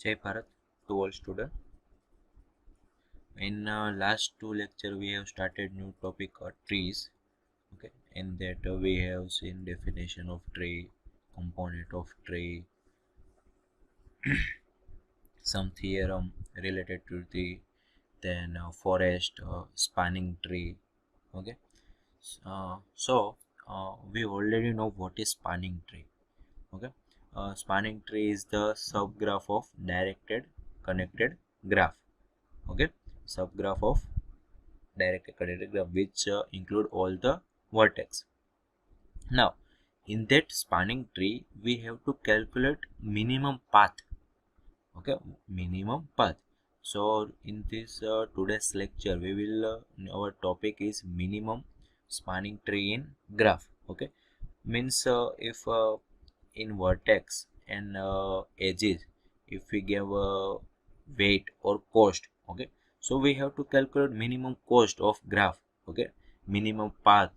Jai Bharat to all students. In last two lecture we have started new topic trees. Okay, in that we have seen definition of tree, component of tree, some theorem related to the then forest, spanning tree. Okay, we already know what is spanning tree. Okay, spanning tree is the subgraph of directed connected graph. Okay, subgraph of directed connected graph which include all the vertex. Now in that spanning tree we have to calculate minimum path. Okay, minimum path. So in this today's lecture we will our topic is minimum spanning tree in graph. Okay, means if in vertex and edges if we give weight or cost. Okay, so we have to calculate minimum cost of graph. Okay, minimum path,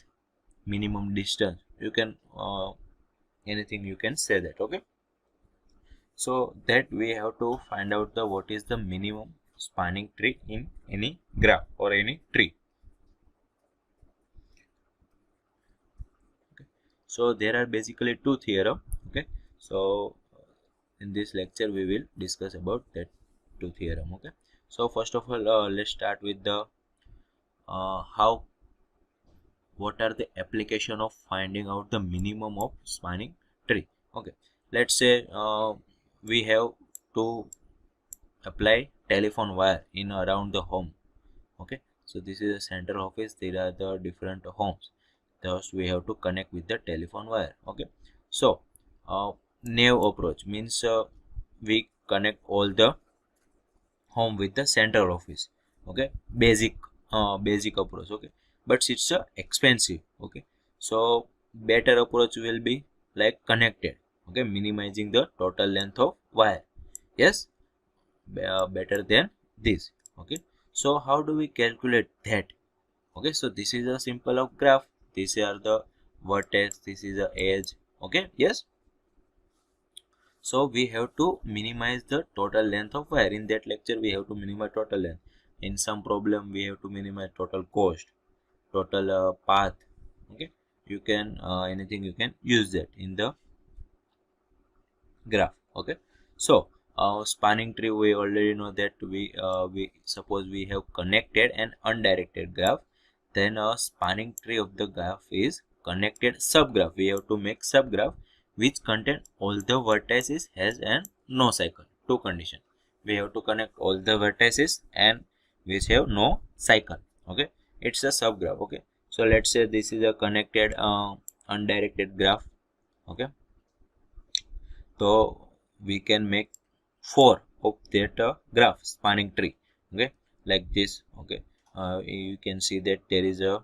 minimum distance, you can anything you can say that. Okay, so that we have to find out the what is the minimum spanning tree in any graph or any tree. Okay, so there are basically two theorem. Okay, so in this lecture we will discuss about that two theorem. Okay, so first of all let's start with the how what are the application of finding out the minimum of spanning tree. Okay, let's say we have to apply telephone wire in around the home. Okay, so this is a central office, there are the different homes, thus we have to connect with the telephone wire. Okay, so naive approach means we connect all the home with the central office. Okay, basic approach. Okay, but it's expensive. Okay, so better approach will be like connected. Okay, minimizing the total length of wire. Yes, better than this. Okay, so how do we calculate that? Okay, so this is a simple of graph, these are the vertex, this is the edge. Okay, yes, so we have to minimize the total length of wire. In that lecture we have to minimize total length. In some problem we have to minimize total cost, total path. Okay, you can anything you can use that in the graph. Okay, so spanning tree we already know that we suppose we have connected and undirected graph, then a spanning tree of the graph is connected subgraph. We have to make subgraph which contain all the vertices has and no cycle. Two condition, we have to connect all the vertices and which have no cycle. Okay, it's a subgraph. Okay, so let's say this is a connected undirected graph. Okay, so we can make four of that graph spanning tree. Okay, like this. Okay, you can see that there is a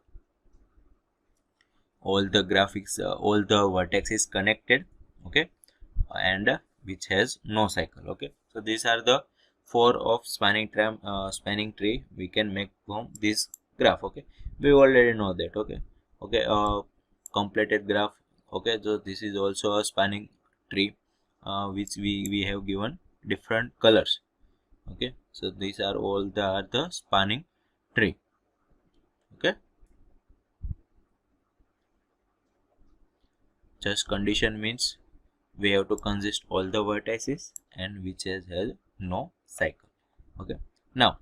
all the graphics all the vertex is connected. Okay, and which has no cycle. Okay, so these are the four of spanning tree we can make from this graph. Okay, we already know that. Okay, okay, completed graph. Okay, so this is also a spanning tree which we have given different colors. Okay, so these are all the spanning tree. Okay, just condition means we have to consist all the vertices and which has no cycle. Okay, now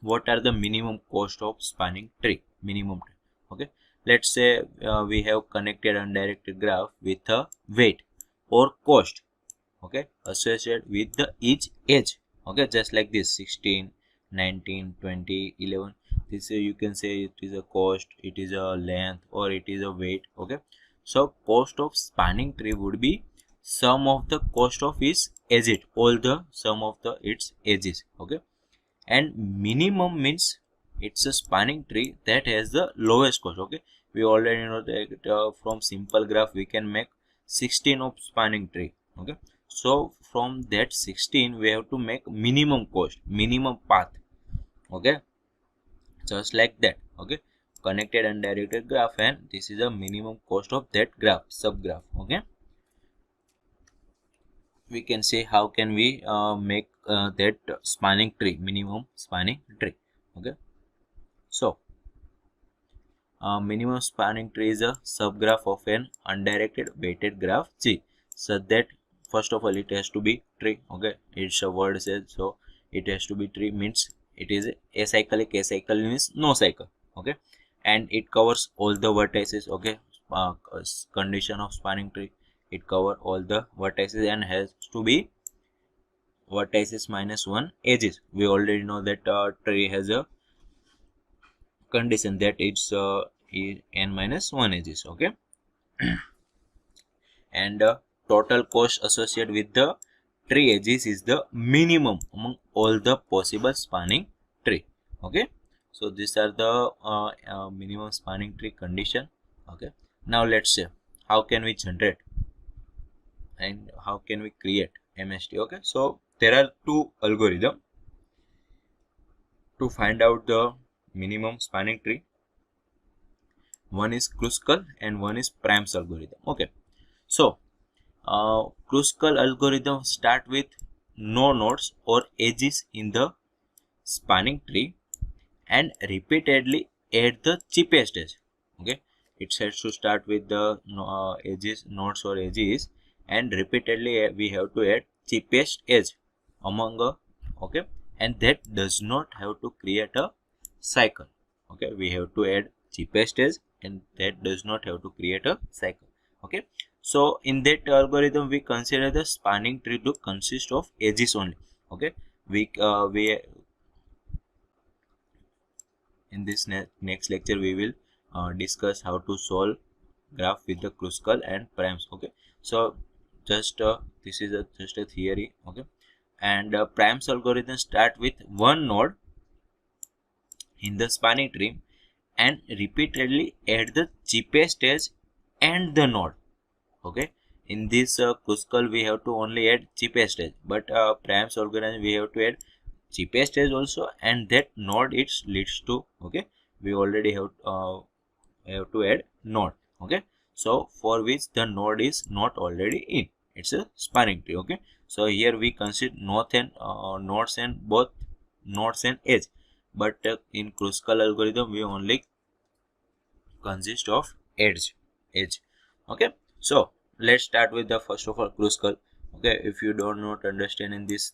what are the minimum cost of spanning tree? Minimum tree. Okay, let's say we have connected undirected graph with a weight or cost. Okay, associated with the each edge. Okay, just like this 16, 19, 20, 11. This you can say it is a cost, it is a length, or it is a weight. Okay, so cost of spanning tree would be sum of the cost of its edges, all the sum of the its edges. Okay, and minimum means it's a spanning tree that has the lowest cost. Okay, we already know that from simple graph we can make 16 of spanning tree. Okay, so from that 16 we have to make minimum cost, minimum path. Okay, just like that. Okay, connected and directed graph, and this is a minimum cost of that graph, subgraph. Okay, we can say how can we make that spanning tree, minimum spanning tree. Okay, so minimum spanning tree is a subgraph of an undirected weighted graph G, such that first of all it has to be tree. Okay, it's a word says, so it has to be tree means it is acyclic. Acyclic means no cycle. Okay, and it covers all the vertices. Okay, condition of spanning tree, it cover all the vertices and has to be vertices minus one edges. We already know that tree has a condition that it's n minus 1 edges. Okay, and total cost associated with the tree edges is the minimum among all the possible spanning tree. Okay, so these are the minimum spanning tree condition. Okay, now let's say how can we generate and how can we create MST. Okay, so there are two algorithms to find out the minimum spanning tree. One is Gurukul and one is Prime's algorithm. Okay, so Gurukul algorithm start with no nodes or edges in the spanning tree and repeatedly add the cheapest edge. Okay, it has to start with the edges, nodes or edges, and repeatedly we have to add cheapest edge among okay, and that does not have to create a cycle. Okay, we have to add cheapest edge and that does not have to create a cycle. Okay, so in that algorithm we consider the spanning tree to consist of edges only. Okay, we in this next lecture we will discuss how to solve graph with the Gurukul and primes. Okay, so just this is just a theory. Okay, and primes algorithm start with one node in the spanning tree and repeatedly add the cheapest edge and the node. Okay, in this Gurukul we have to only add cheapest edge, but primes algorithm we have to add cheapest edge also and that node it leads to. Okay, we already have to add node. Okay, so for which the node is not already in, it's a spanning tree. Okay, so here we consider nodes and both nodes and edge, but in Gurukul algorithm we only consist of edge. Okay, so let's start with the first of all Gurukul. Okay, if you don't not understand in this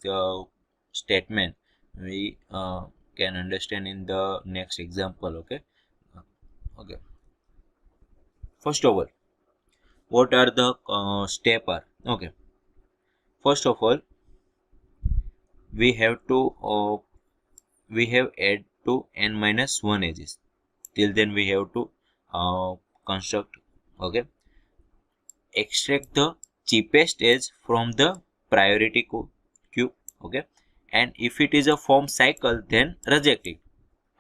statement, we can understand in the next example. Okay, okay, first of all what are the step are. Okay, first of all we have to we have add to n minus 1 edges. Till then we have to construct. Okay, extract the cheapest edge from the priority queue. Okay, and if it is a form cycle then reject it,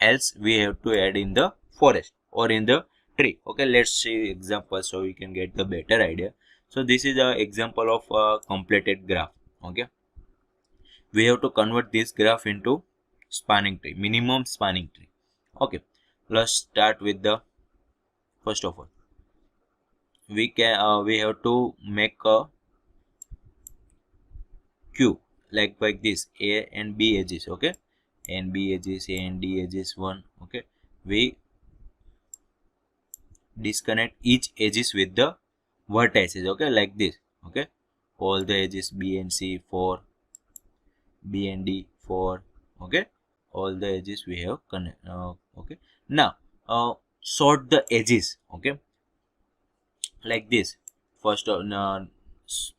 else we have to add in the forest or in the tree. Okay, let's see example so we can get the better idea. So this is a example of a completed graph. Okay, we have to convert this graph into spanning tree, minimum spanning tree. Okay, let's start with the first of all we have to make a queue like this, A and B edges. Okay, and B edges, A and D edges 1. Okay, we disconnect each edges with the vertices. Okay, like this. Okay, all the edges B and C 4, B and D 4. Okay, all the edges we have connect. Okay, now sort the edges. Okay, like this. First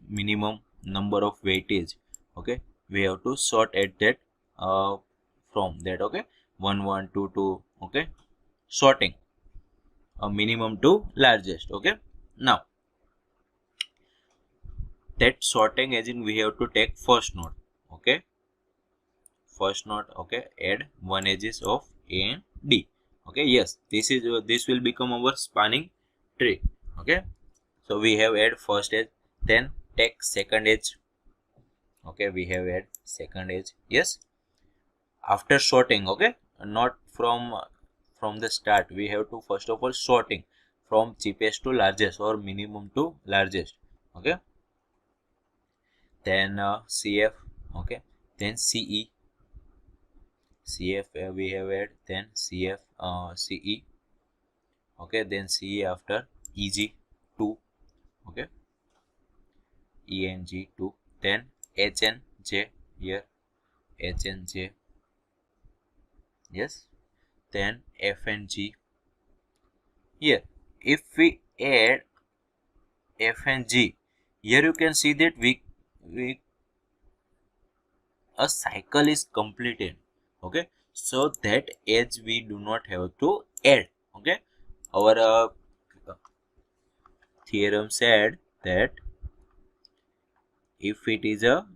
minimum number of weightage. Okay, we have to sort at that from that. Okay, 1 1 2 2. Okay, sorting a minimum to largest. Okay, now that sorting agent we have to take first node. Okay, first node. Okay, add one edges of A and D. Okay, yes, this is this will become our spanning tree. Okay, so we have add first edge, then take second edge. Okay, we have add second edge. Yes, after sorting. Okay, not from the start, we have to first of all sorting from cheapest to largest or minimum to largest. Okay, then CF, okay, then CE, CF we have add, then CF, CE, okay, then CE after EG2, okay, ENG2, then HNJ here, HNJ, yes, then FNG here. If we add FNG here, you can see that we a cycle is completed, okay, so that edge we do not have to add, okay. Our theorem said that if it is a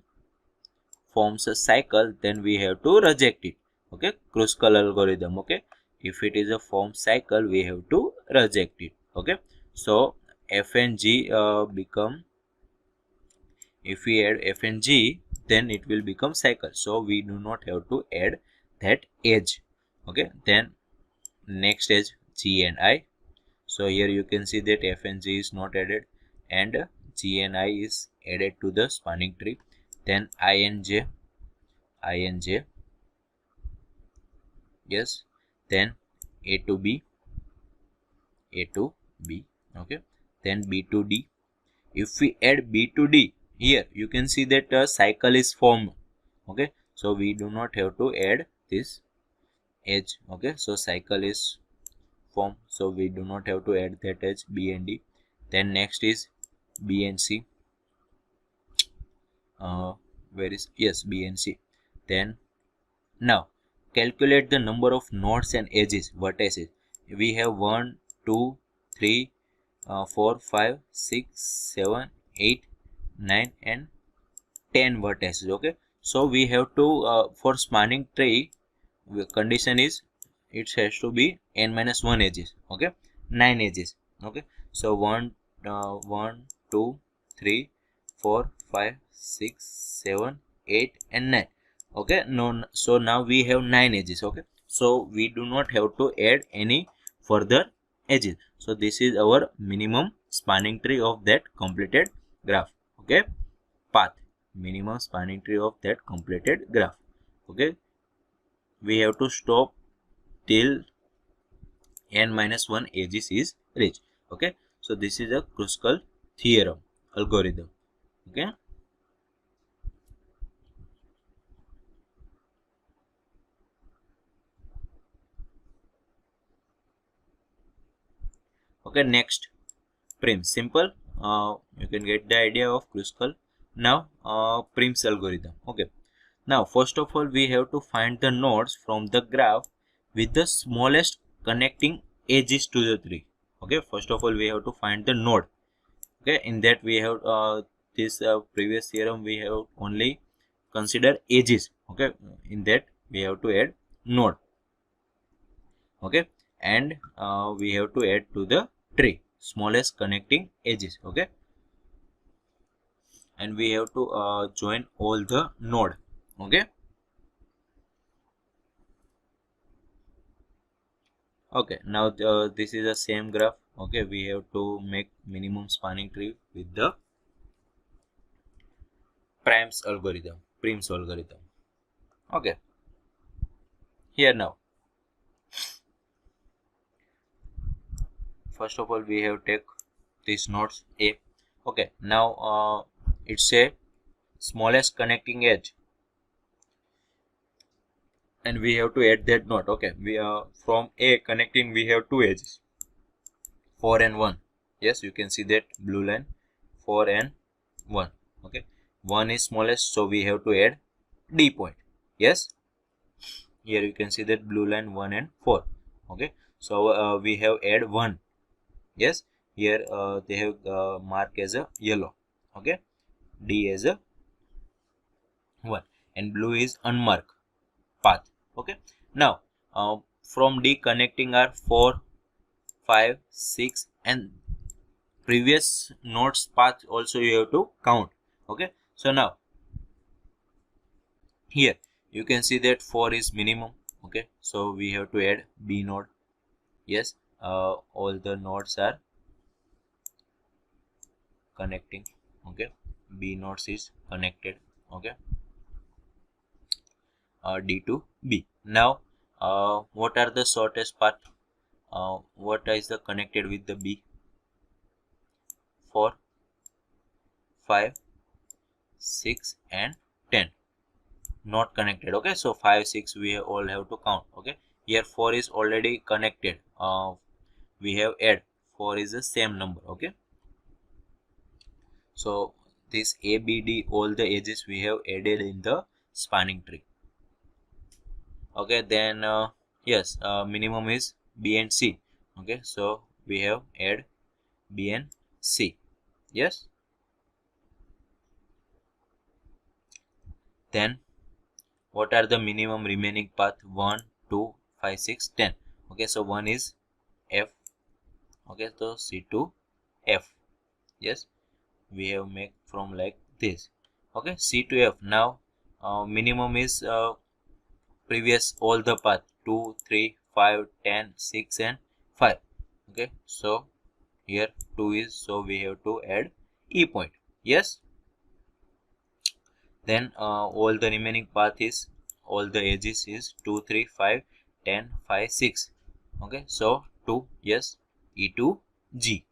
forms a cycle, then we have to reject it, okay. Gurukul algorithm, okay. If it is a form cycle, we have to reject it, okay. So FNG become, if we add FNG, then it will become cycle, so we do not have to add that edge, okay. Then next edge G and I, so here you can see that FNG is not added and G and I is added to the spanning tree. Then INJ, yes, then A to B, okay, then B to D. If we add B to D here, you can see that a cycle is formed, okay, so we do not have to add this edge, okay, so cycle is formed, so we do not have to add that edge B and D. Then next is B and C, where is, yes, B and C. Then now calculate the number of nodes and edges, vertices. We have 1, 2, 3, 4, 5, 6, 7, 8, 9 and 10 vertices, okay. So we have to for spanning tree, condition is it has to be n minus 1 edges, okay, 9 edges, okay. So 1, 2, 3, 4, 5, 6, 7, 8 and 9, okay. No, so now we have 9 edges, okay, so we do not have to add any further edges. So this is our minimum spanning tree of that completed graph, okay, path, minimum spanning tree of that completed graph, okay. We have to stop till n minus 1 edges is reached, okay. So this is a Gurukul theorem algorithm, okay. Okay, next, Prim's, simple, you can get the idea of Gurukul. Now Prim's algorithm, okay. Now first of all, we have to find the nodes from the graph with the smallest connecting edges to the tree, okay. First of all, we have to find the node, okay. In that we have this previous theorem, we have only consider edges, okay. In that we have to add node, okay, and we have to add to the tree smallest connecting edges, okay, and we have to join all the node, okay. Okay, now this is the same graph, okay. We have to make minimum spanning tree with the Prim's algorithm, okay. Here now, first of all, we have take these nodes A, okay. Now it's a smallest connecting edge, and we have to add that node, okay. We are from A connecting, we have two edges, 4 and 1, yes, you can see that blue line, 4 and 1, okay. 1 is smallest, so we have to add D point, yes. Here you can see that blue line 1 and 4, okay. So we have add 1, yes. Here they have mark as a yellow, okay. D as a 1 and blue is unmarked path, okay. Now from D connecting are 4, 5, 6 and previous nodes path also you have to count, okay. So now here you can see that 4 is minimum, okay. So we have to add B node, yes. All the nodes are connecting, okay. B nodes is connected. Okay, D to B. Now what are the shortest path? What is the connected with the B? 4, 5, 6 and 10 not connected. Okay, so 5, 6 we all have to count. Okay, here 4 is already connected. We have add 4 is the same number. Okay, so this A, B, D, all the edges we have added in the spanning tree. Okay, then yes, minimum is B and C. Okay, so we have add B and C. Yes, then what are the minimum remaining path? 1, 2, 5, 6, 10. Okay, so 1 is F. Okay, so C to F. Yes, we have make from like this. Okay, C to F. Now minimum is previous all the path 2, 3, 5, 10, 6 and 5. Okay, so here 2 is, so we have to add E point. Yes, then all the remaining path is, all the edges is 2, 3, 5, 10, 5, 6. Okay, so 2, yes, E to G.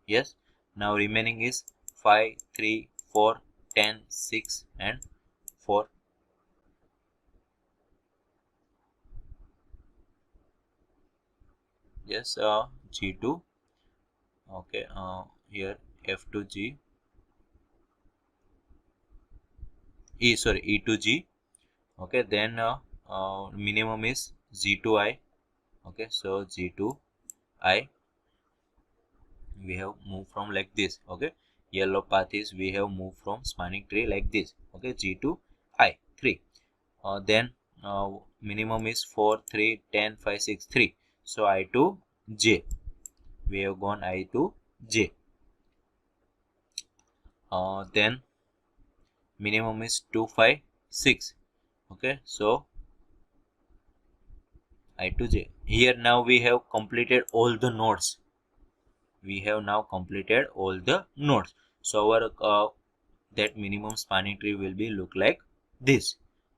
Yes, now remaining is 5, 3, 4, 10, 6 and 4. Yes, G to, okay, here F to G, E to G. Okay, then minimum is G to I. Okay, so G to I we have moved from like this. Okay, yellow path is we have moved from spanning tree like this. Okay, G to I 3. Then minimum is 4, 3, 10, 5, 6, 3. So I to J. We have gone I to J. Then minimum is 2, 5, 6. Okay, so I to J. Here now we have completed all the nodes. We have now completed all the nodes. So our that minimum spanning tree will be look like this.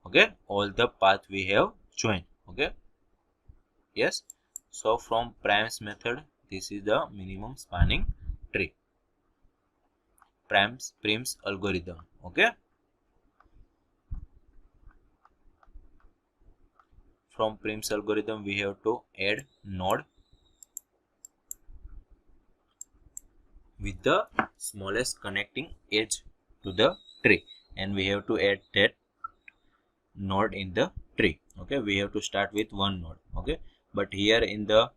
Okay, all the path we have joined. Okay, yes, so from Prim's method, this is the minimum spanning tree, Prim's algorithm. Okay, from Prim's algorithm we have to add node with the smallest connecting edge to the tree, and we have to add that node in the tree. Okay, we have to start with one node. Okay, but here in the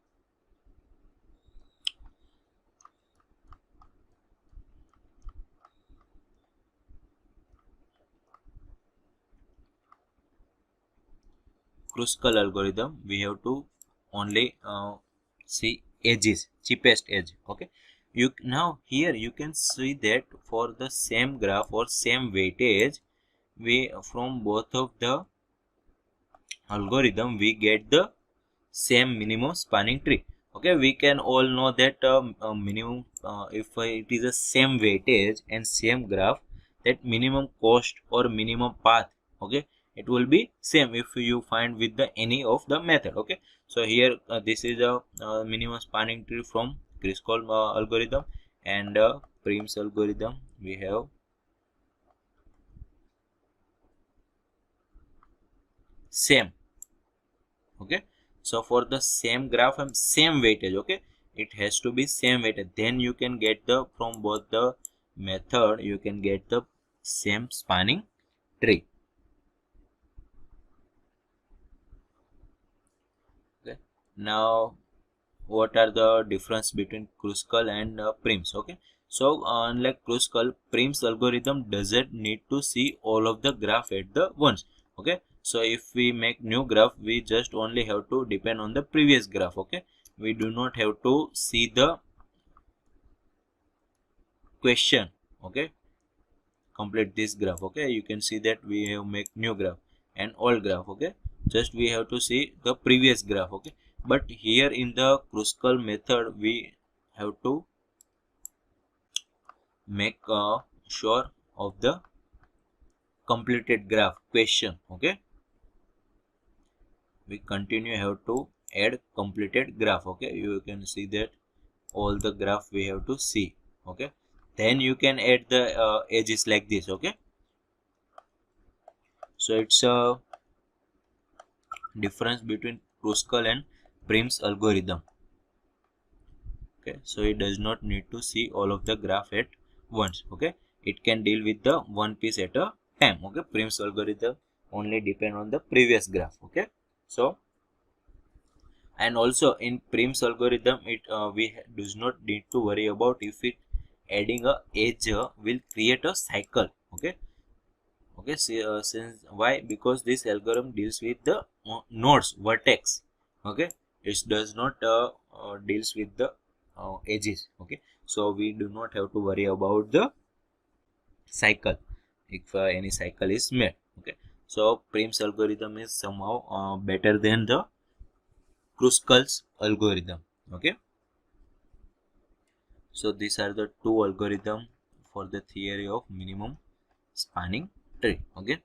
Gurukul algorithm we have to only see edges, cheapest edge. Okay, you now here you can see that for the same graph or same weightage, we from both of the algorithm we get the same minimum spanning tree. Okay, we can all know that minimum if it is the same weightage and same graph, that minimum cost or minimum path, okay, it will be same if you find with the any of the method. Okay, so here this is a minimum spanning tree from Gurukul algorithm, and Prim's algorithm we have same. Okay, so for the same graph and same weightage, okay, it has to be same weightage, then you can get the from both the method you can get the same spanning tree. Okay, now what are the difference between Gurukul and Prim's? Okay, so unlike Gurukul, Prim's algorithm doesn't need to see all of the graph at the once. Okay, so if we make new graph, we just only have to depend on the previous graph. Okay, we do not have to see the question. Okay, complete this graph. Okay, you can see that we have make new graph and old graph. Okay, just we have to see the previous graph. Okay, but here in the Gurukul method we have to make sure of the completed graph question. Okay, we continue have to add completed graph. Okay, you can see that all the graph we have to see. Okay, then you can add the edges like this. Okay, so it's a difference between Kruskal and Prim's algorithm. Okay, so it does not need to see all of the graph at once. Okay, it can deal with the one piece at a time. Okay, Prim's algorithm only depend on the previous graph. Okay, so and also in Prim's algorithm, it does not need to worry about if it adding a edge will create a cycle. Okay, okay, since why, because this algorithm deals with the nodes vertex. Okay, it does not deals with the edges. Okay, so we do not have to worry about the cycle if any cycle is made. Okay, so Prim's algorithm is somehow better than the Kruskal's algorithm. Okay, so these are the two algorithms for the theory of minimum spanning tree. Okay,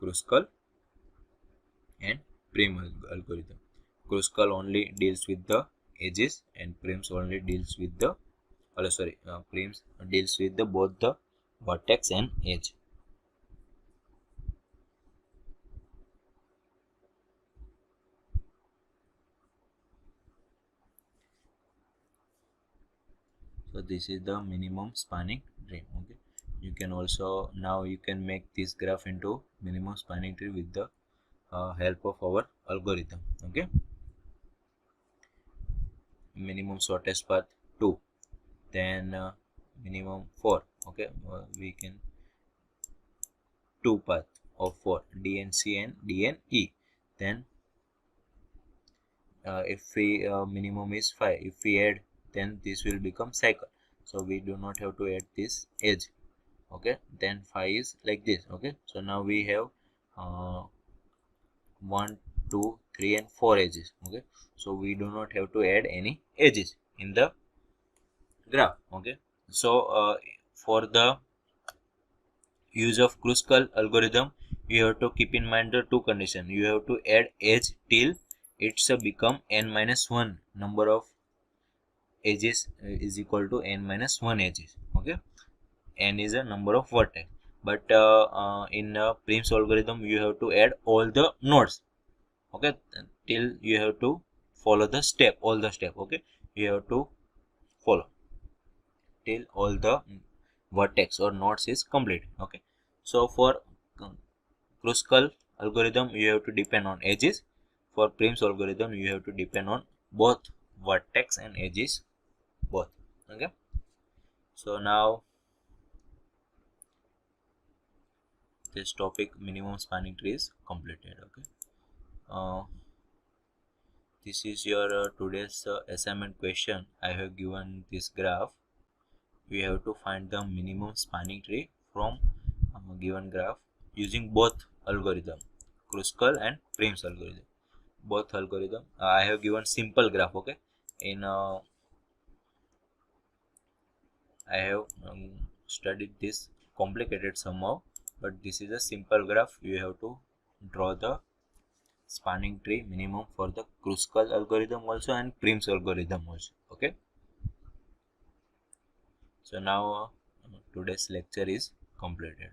Kruskal and Prim algorithm. Kruskal only deals with the edges and Prim's only deals with the Prim's deals with the both the vertex and edge. So this is the minimum spanning tree. Okay, you can also now you can make this graph into minimum spanning tree with the help of our algorithm. Okay, minimum shortest path 2, then minimum 4. Okay, we can 2 path of 4, DNC and DNE. Then if we minimum is 5, if we add, then this will become cycle, so we do not have to add this edge. Okay, then 5 is like this. Okay, so now we have 1 2 3 and 4 edges. Okay, so we do not have to add any edges in the graph. Okay, so for the use of Kruskal algorithm, you have to keep in mind the two conditions. You have to add edge till it's become n minus 1 number of edges is equal to n minus 1 edges. Okay, n is a number of vertex, but in Prim's algorithm you have to add all the nodes. Okay, till you have to follow the step, all the step. Okay, you have to follow till all the vertex or nodes is complete. Okay, so for Kruskal algorithm you have to depend on edges. For Prim's algorithm you have to depend on both vertex and edges both. Okay, so now this topic minimum spanning tree is completed. Okay, this is your today's assignment question. I have given this graph. We have to find the minimum spanning tree from given graph using both algorithm, Kruskal and Prim's algorithm. Both algorithm. I have given simple graph. Okay, in I have studied this complicated somehow, but this is a simple graph. You have to draw the spanning tree minimum for the Kruskal algorithm also and Prim's algorithm also. Okay, so now today's lecture is completed.